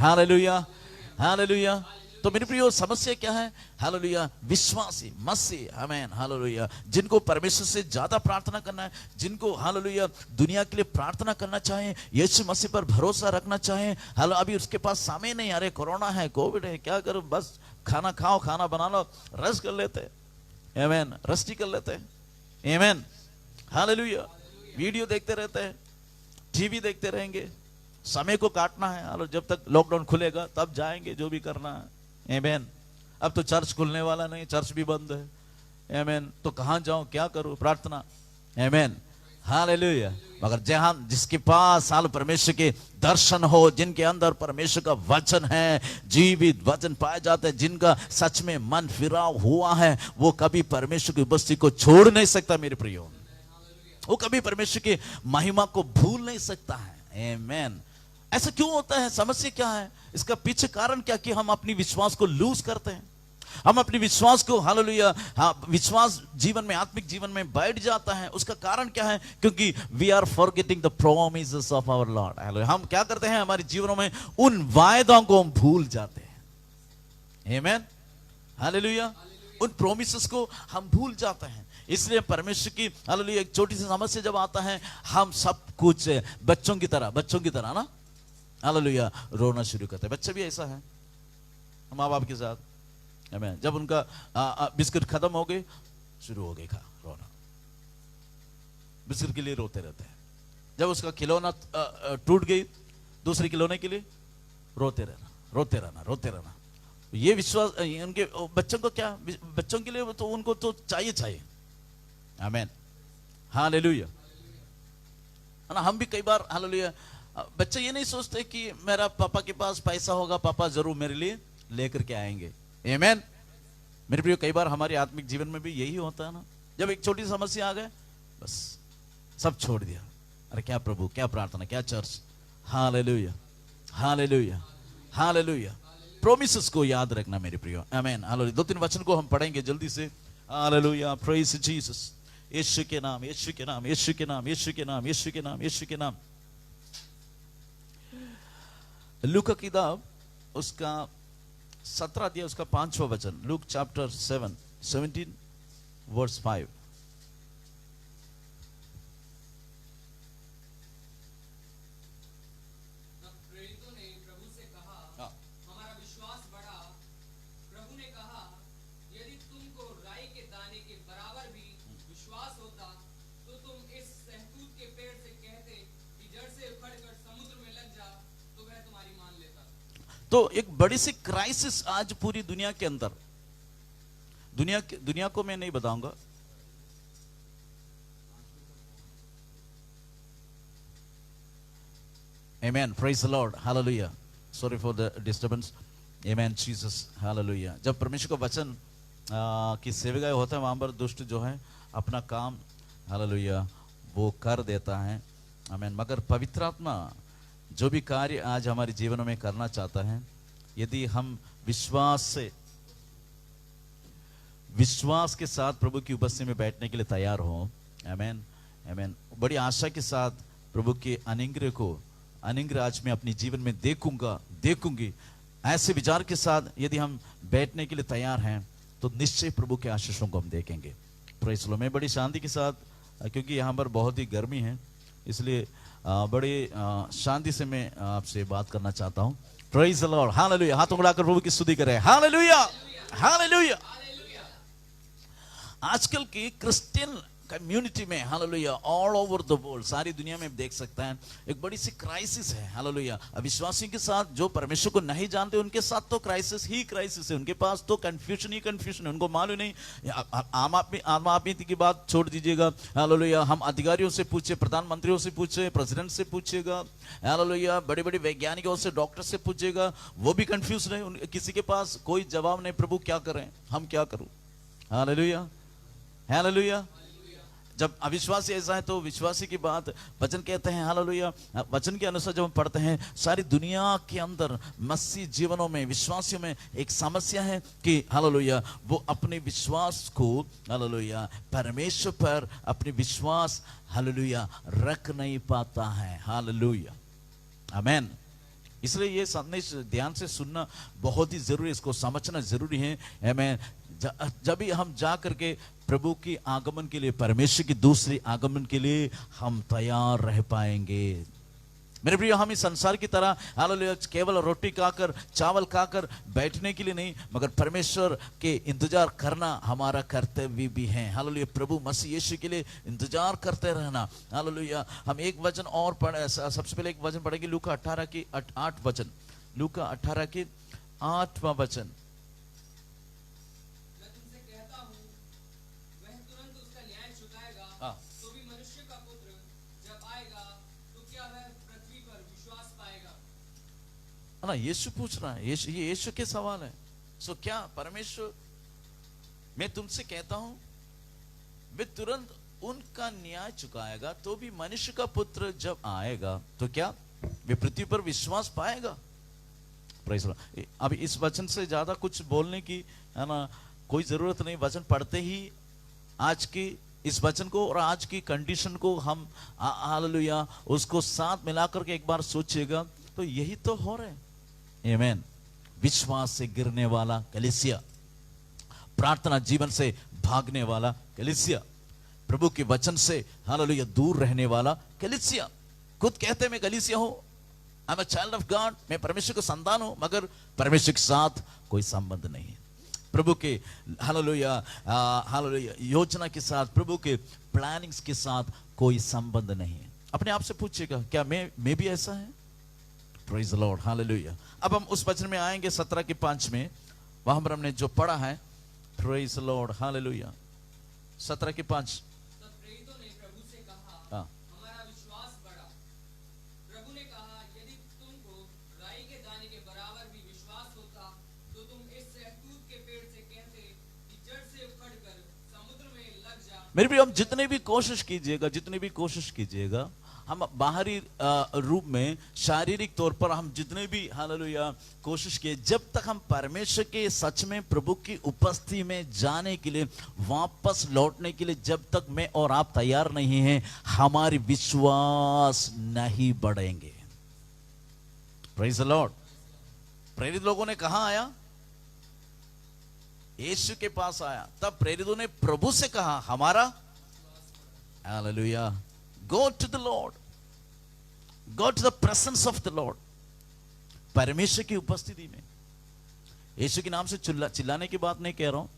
Hallelujah, hallelujah. तो मेरे प्रियो समस्या क्या है? हालेलुया, विश्वासी मसीह, आमीन, हालेलुया, जिनको परमेश्वर से ज्यादा प्रार्थना करना है, जिनको हालेलुया दुनिया के लिए प्रार्थना करना चाहे, यीशु मसीह पर भरोसा रखना चाहे। हालो अभी उसके पास समय नहीं, अरे कोरोना है, कोविड है, क्या करूं, बस खाना खाओ, खाना बना लो, रेस्ट कर लेते हैं, आमीन, रेस्ट ही कर लेते हैं, आमीन, हालेलुया। वीडियो देखते रहते हैं, टीवी देखते रहेंगे, समय को काटना है। हालो जब तक लॉकडाउन खुलेगा तब जाएंगे जो भी करना है, आमीन। अब तो चर्च खुलने वाला नहीं, चर्च भी बंद है, आमीन। तो कहां जाऊं, क्या करूं, प्रार्थना, आमीन, हालेलुया। मगर जहां जिसके पास हाल परमेश्वर के दर्शन हो, जिनके अंदर परमेश्वर का वचन है, जीवित वचन पाए जाते हैं, जिनका सच में मन फिराव हुआ है, वो कभी परमेश्वर की उपस्थिति को छोड़ नहीं सकता मेरे प्रियो। वो कभी परमेश्वर की महिमा को भूल नहीं सकता है, आमीन। ऐसा क्यों होता है? समस्या क्या है? इसका पीछे कारण क्या कि हम अपनी विश्वास को लूज करते हैं, हम अपनी विश्वास को, हालेलुया, विश्वास जीवन में, आत्मिक जीवन में बैठ जाता है। उसका कारण क्या है? क्योंकि we are forgetting the promises of our lord. Hallelujah, हम क्या करते हैं, हमारे जीवनों में उन वायदों को हम भूल जाते हैं, आमीन, हालेलुया। उन प्रोमिसेस को हम भूल जाते हैं। इसलिए परमेश्वर की, हालेलुया, एक छोटी सी समस्या जब आता है, हम सब कुछ बच्चों की तरह ना, हालेलुया, रोना शुरू करते हैं। बच्चे भी ऐसा है माँ बाप के साथ, आमीन। जब उनका बिस्किट खत्म हो गए, शुरू हो गए रोना, बिस्किट के लिए रोते रहते हैं। जब उसका खिलौना टूट गई, दूसरे खिलौने के लिए रोते रहना। ये विश्वास उनके बच्चों को, क्या बच्चों के लिए तो उनको तो चाहिए, आमीन, हालेलुया, है ना। हम भी कई बार, हालेलुया, बच्चे ये नहीं सोचते कि मेरा पापा के पास पैसा होगा, पापा जरूर मेरे लिए लेकर के आएंगे, आमीन। मेरे प्रिय, कई बार हमारे आत्मिक जीवन में भी यही होता है ना, जब एक छोटी समस्या आ गए, बस सब छोड़ दिया, अरे क्या प्रभु, क्या प्रार्थना, क्या church, hallelujah, hallelujah, hallelujah. Promises को याद रखना मेरे प्रियो, आमीन, हालेलुया। 2-3 वचन को हम पढ़ेंगे जल्दी से, हालेलुया, प्रेज जीसस। यीशु के नाम, यीशु के नाम, यीशु के नाम, यीशु के नाम, यीशु के नाम, यीशु के नाम। लूका की किताब उसका 17 अध्याय उसका 5वां वचन, लूक चैप्टर 17 वर्स 5। प्रेरितों ने प्रभु से कहा, हमारा विश्वास बढ़ा। प्रभु ने कहा, यदि तुमको राई के दाने के बराबर भी विश्वास होता, तो तुम इस सहतूत के पेड़ से कहते कि जड़ से उखड़कर समुद्र में लग जा, तो वह तुम्हारी मान लेता। तो एक बड़ी सी क्राइसिस आज पूरी दुनिया के अंदर, दुनिया को मैं नहीं बताऊंगा, amen, praise the Lord, hallelujah, sorry for the disturbance, amen, Jesus, hallelujah. जब परमेश्वर का वचन की सेवकाई होता है, वहां पर दुष्ट जो है अपना काम, हालेलुया, वो कर देता है, आमेन। मगर पवित्र आत्मा जो भी कार्य आज हमारे जीवनों में करना चाहता है, यदि हम विश्वास के साथ प्रभु की उपस्थिति में बैठने के लिए तैयार हो, आमेन, आमेन, बड़ी आशा के साथ प्रभु के अनुग्रह आज मैं अपने जीवन में देखूंगी, ऐसे विचार के साथ यदि हम बैठने के लिए तैयार हैं, तो निश्चय प्रभु के आशीषों को हम देखेंगे। Praise the Lord. मैं बड़ी शांति के साथ, क्योंकि यहाँ पर बहुत ही गर्मी है, इसलिए बड़ी शांति से मैं आपसे बात करना चाहता हूँ। Praise the Lord, hallelujah. हाथों उठाकर प्रभु की स्तुति करें, हालेलुया, हालेलुया। आजकल की क्रिश्चियन कम्युनिटी में, hallelujah, all over the world, सारी दुनिया में देख सकते हैं, एक बड़ी सी क्राइसिस है, हालेलुया। अविश्वासियों के साथ, जो परमेश्वर को नहीं जानते, उनके साथ तो क्राइसिस है। उनके पास तो कंफ्यूजन है, उनको मालूम नहीं। आम आदमी की बात छोड़ दीजिएगा, हालेलुया। हम अधिकारियों से पूछे, प्रधानमंत्रियों से पूछे, प्रेसिडेंट से पूछेगा, हालेलुया, बड़े बड़े वैज्ञानिकों से, डॉक्टर से पूछेगा, वो भी कंफ्यूज है, किसी के पास कोई जवाब नहीं। प्रभु क्या करें, हम क्या करूं, हालेलुया, हालेलुया। जब अविश्वासी ऐसा है, तो विश्वासी की बात वचन कहते हैं, हालेलुया। वचन के अनुसार जब हम पढ़ते हैं, सारी दुनिया के अंदर मसीह जीवनों में, विश्वासियों में एक समस्या है कि हालेलुया, वो अपने विश्वास को, हालेलुया, परमेश्वर पर अपने विश्वास, हालेलुया, रख नहीं पाता है, हालेलुया, आमेन। इसलिए ये संदेश ध्यान से सुनना बहुत ही जरूरी है, इसको समझना जरूरी है। आमीन। जब भी हम जा करके प्रभु की आगमन के लिए, परमेश्वर की दूसरी आगमन के लिए हम तैयार रह पाएंगे। मेरे प्रिय, हम इस संसार की तरह हालेलुया केवल रोटी खाकर चावल खाकर बैठने के लिए नहीं, मगर परमेश्वर के इंतजार करना हमारा कर्तव्य भी है। हालेलुया, प्रभु मसीह यीशु के लिए इंतजार करते रहना। हालेलुया। हम एक वचन और पढ़े, सबसे पहले एक वचन पढ़ेंगे लूका 18 की 8 वचन। लूका 18 की 8वां वचन। मैं तुमसे कहता हूँ, वह तुरंत उसका न्याय चुकाएगा। हाँ। तो भी मनुष्य का पुत्र जब आएगा तो क्या वह पृथ्वी पर विश्वास पाएगा? है ना, यीशु पूछ रहा है, ये यीशु के सवाल है। सो क्या परमेश्वर, मैं तुमसे कहता हूं वे तुरंत उनका न्याय चुकाएगा, तो भी मनुष्य का पुत्र जब आएगा तो क्या वे पृथ्वी पर विश्वास पाएगा? Praise the Lord. अब इस वचन से ज्यादा कुछ बोलने की, है ना, कोई जरूरत नहीं। वचन पढ़ते ही आज की इस वचन को और आज की कंडीशन को हम हालेलुया उसको साथ मिलाकर के एक बार सोचिएगा, तो यही तो हो रहा है। आमीन। विश्वास से गिरने वाला कलीसिया, प्रार्थना जीवन से भागने वाला कलीसिया, प्रभु के वचन से हालेलुया दूर रहने वाला कलीसिया। खुद कहते मैं कलीसिया हूं, I am a child of God, मैं परमेश्वर का संतान हूं, मगर परमेश्वर के साथ कोई संबंध नहीं है। प्रभु के हालेलुया हालेलुया योजना के साथ, प्रभु के प्लानिंग्स के साथ कोई संबंध नहीं है। अपने आप से पूछिएगा, क्या मैं भी ऐसा है? Praise the Lord, hallelujah. अब हम उस वचन में आएंगे 17 की 5 में, वहां पर हमने जो पढ़ा है। Praise the Lord, hallelujah. 17 की 5। तब प्रेरितों ने प्रभु से कहा, हाँ। हमारा विश्वास बढ़ा। प्रभु ने कहा, यदि तुमको राई के दाने के बराबर भी विश्वास होता तो तुम इस सहतूत के पेड़ से कहते कि जड़ से उखड़कर समुद्र में लग जा। मेरे भी हम जितने भी कोशिश कीजिएगा, हम बाहरी रूप में शारीरिक तौर पर हम जितने भी हालेलुया कोशिश किए, जब तक हम परमेश्वर के सच में प्रभु की उपस्थिति में जाने के लिए, वापस लौटने के लिए जब तक मैं और आप तैयार नहीं हैं, हमारी विश्वास नहीं बढ़ेंगे। Praise the Lord. प्रेरित लोगों ने कहा आया, यीशु के पास आया। तब प्रेरितों ने प्रभु से कहा, हमारा hallelujah go to the lord, go to the presence of the lord. परमेश्वर की उपस्थिति में यीशु के नाम से चिल्लाने की बात नहीं कह रहा हूं,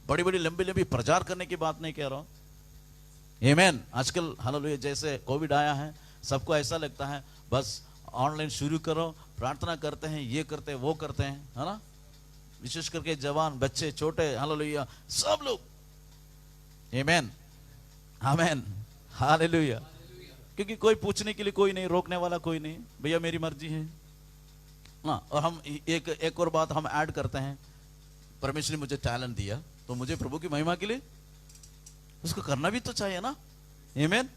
बड़ी बड़ी लंबी लंबी प्रचार करने की बात नहीं कह रहा हूं। आमीन। आजकल हालेलुया जैसे कोविड आया है, सबको ऐसा लगता है बस ऑनलाइन शुरू करो, प्रार्थना करते हैं, ये करते हैं, वो करते हैं, है ना। विशेष करके जवान, बच्चे, छोटे, हालेलुया सब लोग। आमीन, आमीन, हालेलुया। क्योंकि कोई पूछने के लिए कोई नहीं, रोकने वाला कोई नहीं, भैया मेरी मर्जी है ना। और हम एक और बात हम ऐड करते हैं, परमेश्वर ने मुझे टैलेंट दिया तो मुझे प्रभु की महिमा के लिए उसको करना भी तो चाहिए ना। आमीन,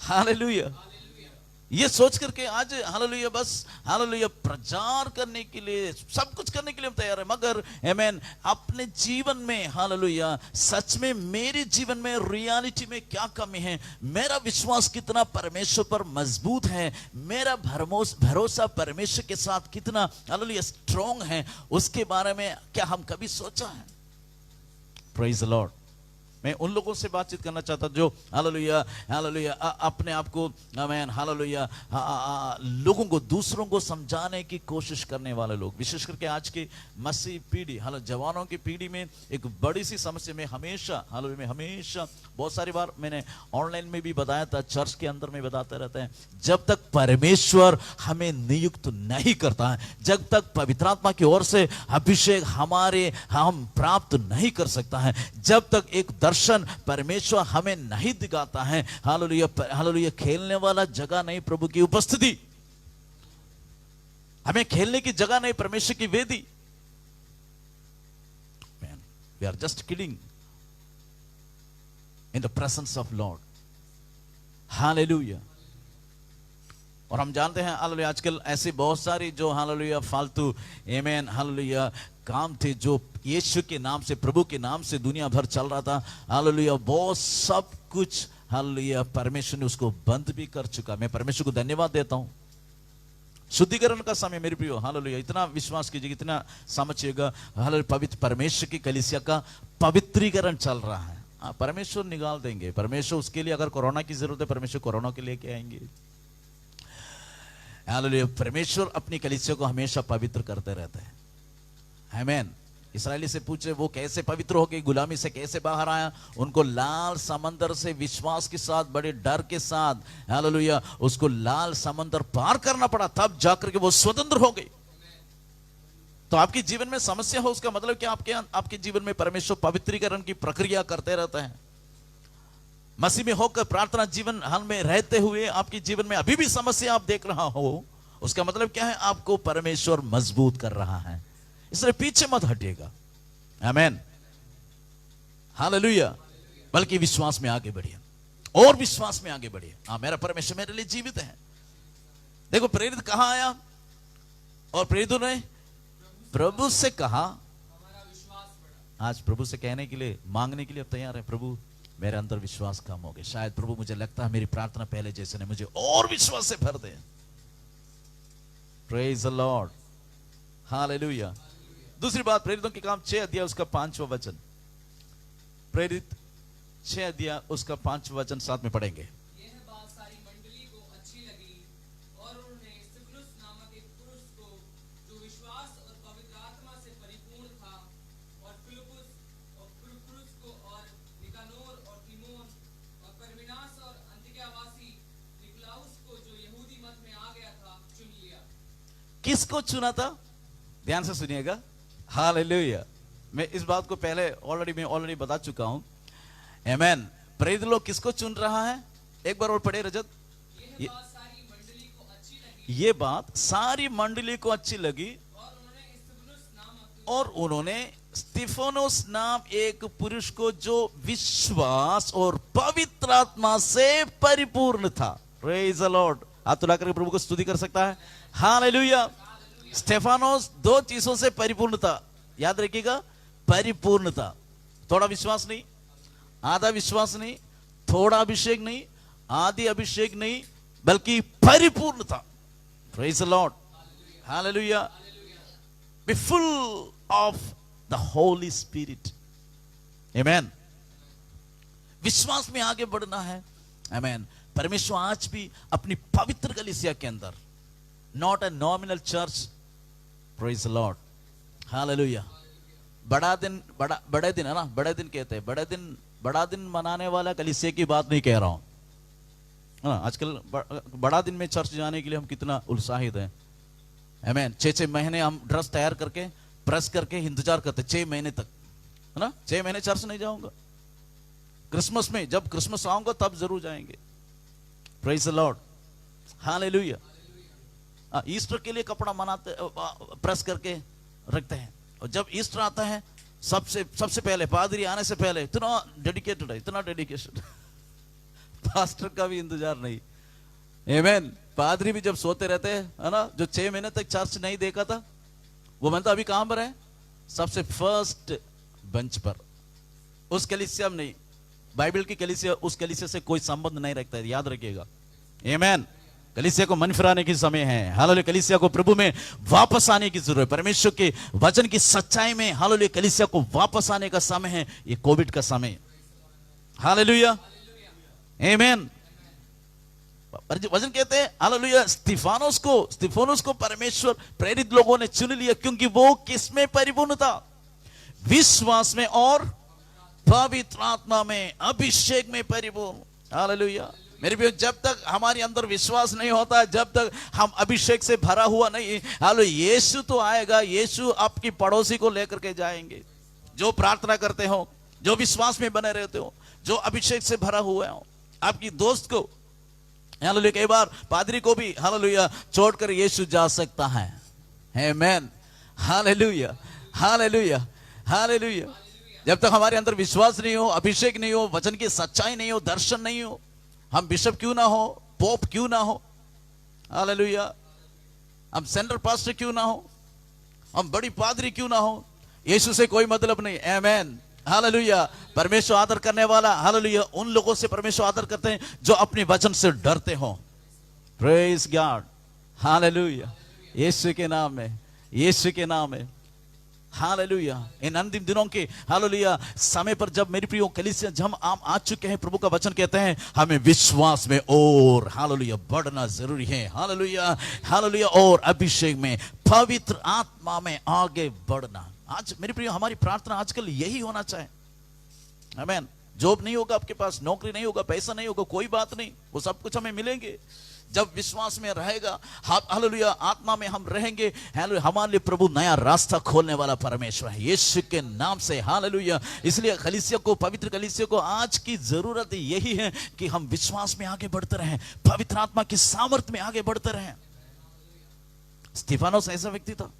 हालेलुया। ये सोच करके आज हालेलुया बस हालेलुया प्रचार करने के लिए, सब कुछ करने के लिए हम तैयार है, मगर आमीन अपने जीवन में हालेलुया सच में मेरे जीवन में रियलिटी में क्या कमी है, मेरा विश्वास कितना परमेश्वर पर मजबूत है, मेरा भरोसा परमेश्वर के साथ कितना हालेलुया स्ट्रांग है, उसके बारे में क्या हम कभी सोचा है? Praise the Lord. मैं उन लोगों से बातचीत करना चाहता जो हालेलुया हालेलुया अपने आप को आमीन हालेलुया लोगों को, दूसरों को समझाने की कोशिश करने वाले लोग, विशेष करके आज की मसीह पीढ़ी, हालेलुया जवानों की पीढ़ी में एक बड़ी सी समस्या में हमेशा हालेलुया में हमेशा बहुत सारी बार मैंने ऑनलाइन में भी बताया था, चर्च के अंदर में बताते रहते हैं, जब तक परमेश्वर हमें नियुक्त नहीं करता है, जब तक पवित्र आत्मा की ओर से अभिषेक हम प्राप्त नहीं कर सकता है, जब तक एक दर्शन परमेश्वर हमें नहीं दिखाता है, हालेलुया हालेलुया खेलने वाला जगह नहीं प्रभु की उपस्थिति, हमें खेलने की जगह नहीं परमेश्वर की वेदी। We are just kidding in the presence of Lord. Hallelujah. और हम जानते हैं हालेलुया आजकल ऐसी बहुत सारी जो हालेलुया फालतू आमीन हालेलुया काम थे जो यीशु के नाम से, प्रभु के नाम से दुनिया भर चल रहा था, हालेलुया बहुत सब कुछ हालेलुया परमेश्वर ने उसको बंद भी कर चुका। मैं परमेश्वर को धन्यवाद देता हूं, शुद्धिकरण का समय मेरे प्रियो, हालेलुया। इतना विश्वास कीजिएगा, इतना समझिएगा, हालेलुया। पवित्र परमेश्वर की कलीसिया का पवित्रीकरण चल रहा है। परमेश्वर निकाल देंगे। परमेश्वर उसके लिए, अगर कोरोना की जरूरत है, परमेश्वर कोरोना के लेके आएंगे। हालेलुया। परमेश्वर अपनी कलीसिया को हमेशा पवित्र करते रहते हैं। आमीन। इस्राएली से पूछे वो कैसे पवित्र हो गए, गुलामी से कैसे बाहर आया। उनको लाल समंदर से विश्वास के साथ, बड़े डर के साथ, हालेलुया, उसको लाल समंदर पार करना पड़ा, तब जाकर के वो स्वतंत्र हो गए। तो आपके जीवन में समस्या हो, उसका मतलब क्या, आपके जीवन में परमेश्वर पवित्रीकरण की प्रक्रिया करते रहते हैं। मसीह में होकर प्रार्थना जीवन हाल में रहते हुए आपके जीवन में अभी भी समस्या आप देख रहा हो, उसका मतलब क्या है, आपको परमेश्वर मजबूत कर रहा है। इसलिए पीछे मत हटिएगा। आमीन, हालेलुया। बल्कि विश्वास में आगे बढ़िए, और विश्वास में आगे बढ़िए। हाँ, मेरा परमेश्वर मेरे लिए जीवित है। देखो प्रेरित कहां आया, और प्रेरितों ने प्रभु से कहा। हमारा विश्वास बढ़ा। आज प्रभु से कहने के लिए, मांगने के लिए अब तैयार है, प्रभु मेरे अंदर विश्वास कम हो गया। शायद प्रभु, मुझे लगता है मेरी प्रार्थना पहले जैसे नहीं, मुझे और विश्वास से भर दे। Praise the Lord, hallelujah. दूसरी बात, प्रेरितों के काम 6 अध्याय उसका 5वां वचन। प्रेरित 6 अध्याय उसका 5वां वचन साथ में पढ़ेंगे। यह बात सारी मंडली को अच्छी लगी, और उन्होंने स्तिफनुस नामक एक पुरुष को, जो विश्वास और पवित्र आत्मा से परिपूर्ण था, और फिलिप्पुस और प्रुखुरुस को, और निकानोर और तीमोन, और परमिनास और अन्तियोकियावासी निकोलाउस को, जो यहूदी मत में आ गया था, चुन लिया। किसको चुना था? ध्यान से सुनिएगा, हालेलुया। मैं इस बात को पहले ऑलरेडी बता चुका हूं। आमीन। प्रेरित लोग किसको चुन रहा है? एक बार और पढ़े रजत। यह बात सारी मंडली को अच्छी लगी, ये बात सारी मंडली को अच्छी लगी, और उन्होंने स्तिफनुस नाम एक पुरुष को, जो विश्वास और पवित्र आत्मा से परिपूर्ण था। Praise the Lord. हाथ तुला करके प्रभु को स्तुति कर सकता है, हालेलुया। स्टेफानोस 2 चीजों से परिपूर्ण था, याद रखिएगा, परिपूर्णता। थोड़ा विश्वास नहीं, आधा विश्वास नहीं, थोड़ा अभिषेक नहीं, आधी अभिषेक नहीं, बल्कि परिपूर्णता। Praise the Lord, hallelujah. Be full of the holy spirit. Amen. विश्वास में आगे बढ़ना है। आमीन। परमेश्वर आज भी अपनी पवित्र कलीसिया के अंदर, not a nominal church, praise the Lord, hallelujah. बड़े दिन है ना, बड़े दिन कहते हैं, बड़ा दिन मनाने वाला कलीसिया की बात नहीं कह रहा हूं। आजकल बड़ा दिन में चर्च जाने के लिए हम कितना उत्साहित हैं। आमीन। 6 महीने हम ड्रेस तैयार करके, प्रेस करके इंतजार करते, 6 महीने तक, है ना। 6 महीने चर्च नहीं जाऊंगा। क्रिसमस में, जब क्रिसमस आऊंगा तब जरूर जाएंगे। Praise the Lord, hallelujah. Easter के लिए कपड़ा बनाते, प्रेस करके रखते हैं, और जब ईस्टर आता है, सबसे पहले पादरी आने से पहले इतना डेडिकेटेड है, इतना डेडिकेशन। पास्टर का भी इंतजार नहीं। आमीन। पादरी भी जब सोते रहते हैं, है ना, जो 6 महीने तक चर्च नहीं देखा था, वो बनता अभी कहां पर है? सबसे फर्स्ट बेंच पर। उस कलीसिया में नहीं, बाइबल की कलीसिया, उस कलीसिया से कोई संबंध नहीं रखता है, याद रखिएगा। आमीन। कलीसिया को मन फिराने की समय है, हालेलुया। कलीसिया को प्रभु में वापस आने की जरूरत है। परमेश्वर के वचन की सच्चाई में, हालेलुया, कलीसिया को वापस आने का समय है। ये कोविड का समय, हालेलुया, आमीन। वचन कहते हैं, हालेलुया, स्तिफनुस को परमेश्वर, प्रेरित लोगों ने चुन लिया, क्योंकि वो किसमें परिपूर्ण था? विश्वास में और पवित्र आत्मा में, अभिषेक में परिपूर्ण। हालेलुया। मेरे भी, जब तक हमारे अंदर विश्वास नहीं होता, जब तक हम अभिषेक से भरा हुआ नहीं, हालो, यीशु तो आएगा, यीशु आपकी पड़ोसी को लेकर के जाएंगे। जो प्रार्थना करते हो, जो विश्वास में बने रहते हो, जो अभिषेक से भरा हुआ हो, आपकी दोस्त को, हालेलुया, कई बार पादरी को भी, हालेलुया, छोड़कर यीशु जा सकता है। आमीन, हालेलुया, हालेलुया, हालेलुया। जब तक हमारे अंदर विश्वास नहीं हो, अभिषेक नहीं हो, वचन की सच्चाई नहीं हो, दर्शन नहीं हो, हम बिशप क्यों ना हो, पोप क्यों ना हो, हालेलुया, हम सेंटर पास्टर क्यों ना हो, हम बड़ी पादरी क्यों ना हो, यीशु से कोई मतलब नहीं। आमीन, हालेलुया। परमेश्वर आदर करने वाला, हालेलुया, उन लोगों से परमेश्वर आदर करते हैं जो अपने वचन से डरते हो। प्रेज गॉड, हालेलुया, यीशु के नाम में, यीशु के नाम में, हालेलुया। इन अंतिम दिनों के हालेलुया समय पर जब मेरी प्रियो कलीसिया जब हम आ चुके हैं, प्रभु का वचन कहते हैं हमें विश्वास में और हालेलुया बढ़ना जरूरी है। हालेलुया, हालेलुया, और अभिषेक में, पवित्र आत्मा में आगे बढ़ना। आज मेरी प्रियो हमारी प्रार्थना आजकल यही होना चाहिए। आमीन। जॉब नहीं होगा आपके पास, नौकरी नहीं होगा, पैसा नहीं होगा, कोई बात नहीं, वो सब कुछ हमें मिलेंगे जब विश्वास में रहेगा। हालेलुया, आत्मा में हम रहेंगे। हालेलुया, हमारे लिए प्रभु नया रास्ता खोलने वाला परमेश्वर है, यीशु के नाम से। हालेलुया, इसलिए कलीसिया को, पवित्र कलीसिया को आज की जरूरत यही है कि हम विश्वास में आगे बढ़ते रहें, पवित्र आत्मा की सामर्थ्य में आगे बढ़ते रहें। स्तिफानोस ऐसा व्यक्ति था,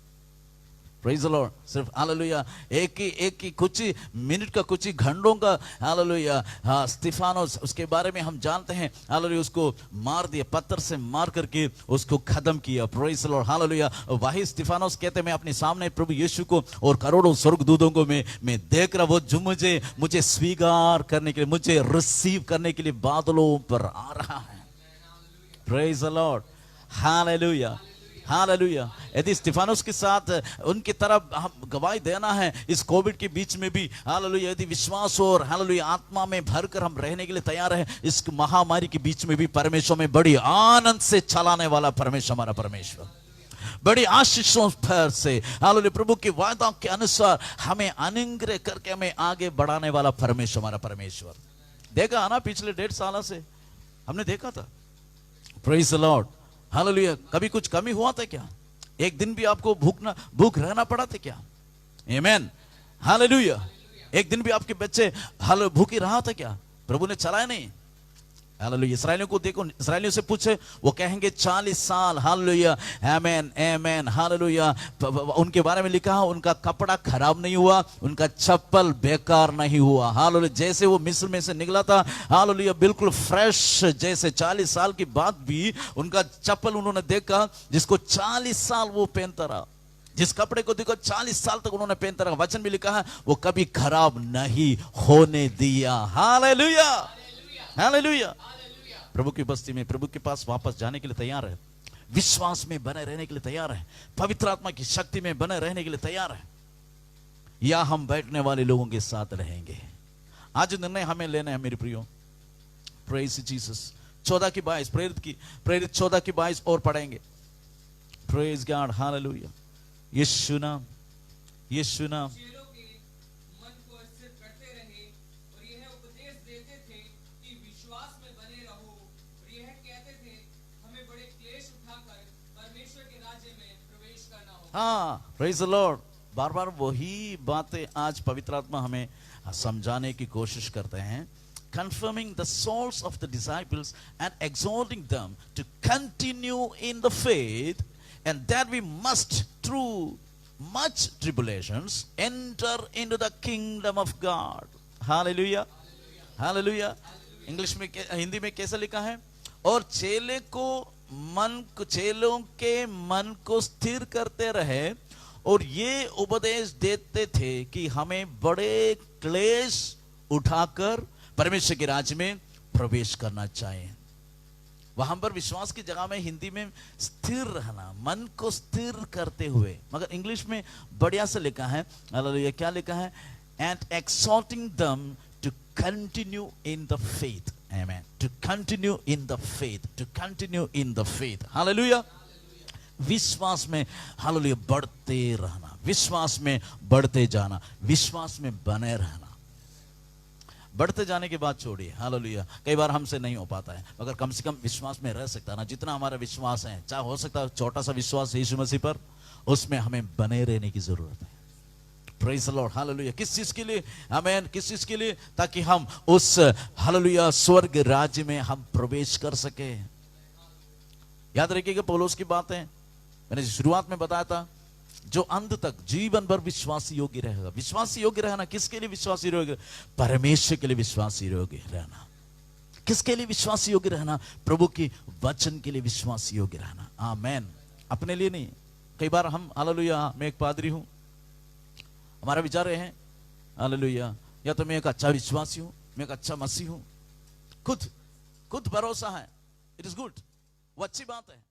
प्रेज द लॉर्ड। सिर्फ हालेलुया एक ही कुछ ही मिनट का, कुछ ही घंटों का हालेलुया, हाँ, स्तिफानोस उसके बारे में हम जानते हैं। हालेलुया, उसको मार दिया, पत्थर से मार करके उसको खत्म किया। Praise the Lord, hallelujah. वही स्तिफानोस कहते मैं अपने सामने प्रभु यीशु को और करोड़ों स्वर्गदूतों को मैं देख रहा, वो जो मुझे स्वीकार करने के लिए, मुझे रिसीव करने के लिए बादलों पर आ रहा है। Praise the Lord, hallelujah, hallelujah. यदि स्तिफानोस के साथ उनकी तरफ हम गवाही देना है इस कोविड के बीच में भी, हालेलुया, यदि विश्वास और हालेलुया आत्मा में भरकर हम रहने के लिए तैयार हैं, इस महामारी के बीच में भी परमेश्वर में बड़ी आनंद से चलाने वाला परमेश्वर हमारा परमेश्वर, बड़ी आशीषों पर से हालेलुया प्रभु के वादा के अनुसार हमें अनुग्रह करके हमें आगे बढ़ाने वाला परमेश्वर हमारा परमेश्वर। देखा ना, पिछले 1.5 साल से हमने देखा था। Praise the Lord, hallelujah. कभी कुछ कमी हुआ था क्या? एक दिन भी आपको भूख रहना पड़ा था क्या? आमीन, हालेलुया। एक दिन भी आपके बच्चे भूखे रहा था क्या? प्रभु ने चलाया नहीं। हालेलुया। इसराइलियों को देखो, इसराइलियों से पूछे, वो कहेंगे 40 साल। हालेलुया, आमीन, आमीन, हालेलुया। उनके बारे में लिखा है उनका कपड़ा खराब नहीं हुआ, उनका चप्पल बेकार नहीं हुआ। हालेलुया, जैसे वो मिस्र में से निकला था, हालेलुया, बिल्कुल फ्रेश, जैसे 40 साल के बाद भी उनका चप्पल उन्होंने देखा जिसको 40 साल वो पहनता रहा, जिस कपड़े को देखो 40 साल तक उन्होंने पहनता रहा। वचन भी लिखा है वो कभी खराब नहीं होने दिया। Hallelujah, hallelujah. प्रभु की बस्ती में, प्रभु के पास वापस जाने के लिए तैयार है, विश्वास में बने रहने के लिए तैयार है, पवित्र आत्मा की शक्ति में बने रहने के लिए तैयार है, या हम बैठने वाले लोगों के साथ रहेंगे? आज निर्णय हमें लेना है मेरे प्रियो। Praise Jesus. 14 की 22, प्रेरित 14 की 22 और पढ़ेंगे। Praise God, hallelujah. यीशु नाम, यीशु नाम। चेलों के मन को स्थिर करते रहे और यह उपदेश देते थे कि विश्वास में बने रहो, और यह कहते थे हमें बड़े क्लेश उठाकर परमेश्वर के राज्य में प्रवेश करना होगा। हाँ, प्रेज द लॉर्ड। बार बार वही बातें आज पवित्र आत्मा हमें समझाने की कोशिश करते हैं। Confirming the souls of the disciples and exhorting them to continue in the faith, and that we must through much tribulations enter into the kingdom of God. Hallelujah, hallelujah. English में, हिंदी में कैसा लिखा है? और चेलों के मन को स्थिर करते रहे और ये उपदेश देते थे कि हमें बड़े क्लेश उठाकर परमेश्वर के राज्य में प्रवेश करना चाहिए। वहां पर विश्वास की जगह में हिंदी में स्थिर रहना, मन को स्थिर करते हुए, मगर इंग्लिश में बढ़िया से लिखा है, हालेलुया, क्या लिखा है? And exhorting them to continue in the faith. Amen. To continue in the faith, to continue in the faith. Hallelujah. विश्वास में हालेलुया बढ़ते रहना, विश्वास में बढ़ते जाना, विश्वास में बने रहना। बढ़ते जाने के बाद छोड़िए, हालेलुया, कई बार हमसे नहीं हो पाता है, मगर कम से कम विश्वास में रह सकता है ना। जितना हमारा विश्वास है, चाहे हो सकता है छोटा सा विश्वास यीशु मसीह पर, उसमें हमें बने रहने की जरूरत है। Praise the Lord, hallelujah. किस चीज के लिए? आमीन। किस चीज के लिए? ताकि हम उस हालेलुया स्वर्ग राज्य में हम प्रवेश कर सके। याद रखिएगा पौलुस की बातें मैंने शुरुआत में बताया था, जो अंत तक जीवन भर विश्वासी योग्य रहेगा। विश्वासी योग्य रहना किसके लिए? विश्वासी योग्य, परमेश्वर के लिए विश्वासी योग्य रहना। किसके लिए विश्वासी योग्य रहना? प्रभु के वचन के लिए विश्वासी योग्य रहना। आमीन। अपने लिए नहीं। कई बार हम, हालेलुया, मैं एक पादरी हूं, हमारा विचार है हालेलुया, या तो मैं एक अच्छा विश्वासी हूं, मैं एक अच्छा मसीह हूं, खुद भरोसा है, इट इज गुड, वो अच्छी बात है।